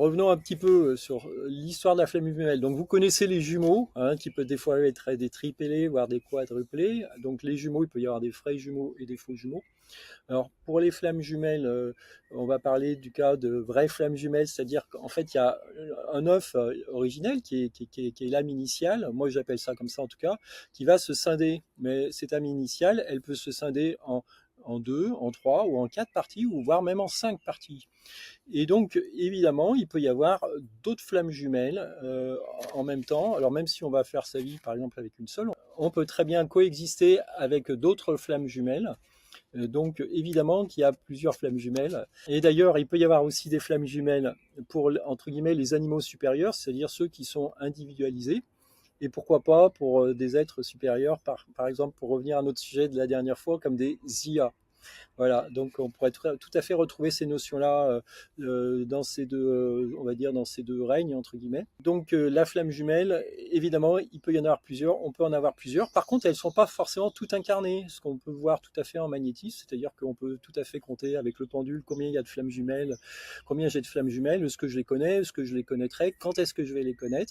revenons un petit peu sur l'histoire de la flamme jumelle. Donc vous connaissez les jumeaux, hein, qui peuvent des fois être des triplés, voire des quadruplés. Donc les jumeaux, il peut y avoir des vrais jumeaux et des faux jumeaux. Alors pour les flammes jumelles, on va parler du cas de vraies flammes jumelles, c'est-à-dire qu'en fait il y a un œuf originel qui est l'âme initiale, moi j'appelle ça comme ça en tout cas, qui va se scinder. Mais cette âme initiale, elle peut se scinder en deux, en trois ou en quatre parties, ou voire même en cinq parties. Et donc, évidemment, il peut y avoir d'autres flammes jumelles en même temps. Alors, même si on va faire sa vie, par exemple, avec une seule, on peut très bien coexister avec d'autres flammes jumelles. Donc, évidemment qu'il y a plusieurs flammes jumelles. Et d'ailleurs, il peut y avoir aussi des flammes jumelles pour, entre guillemets, les animaux supérieurs, c'est-à-dire ceux qui sont individualisés. Et pourquoi pas pour des êtres supérieurs, par exemple, pour revenir à notre sujet de la dernière fois, comme des IA. Voilà, donc on pourrait tout à fait retrouver ces notions-là dans ces deux, on va dire, dans ces deux règnes entre guillemets. Donc la flamme jumelle, évidemment, il peut y en avoir plusieurs, on peut en avoir plusieurs. Par contre, elles ne sont pas forcément toutes incarnées, ce qu'on peut voir tout à fait en magnétisme, c'est-à-dire qu'on peut tout à fait compter avec le pendule combien il y a de flammes jumelles, combien j'ai de flammes jumelles, est-ce que je les connais, est-ce que je les connaîtrai, quand est-ce que je vais les connaître.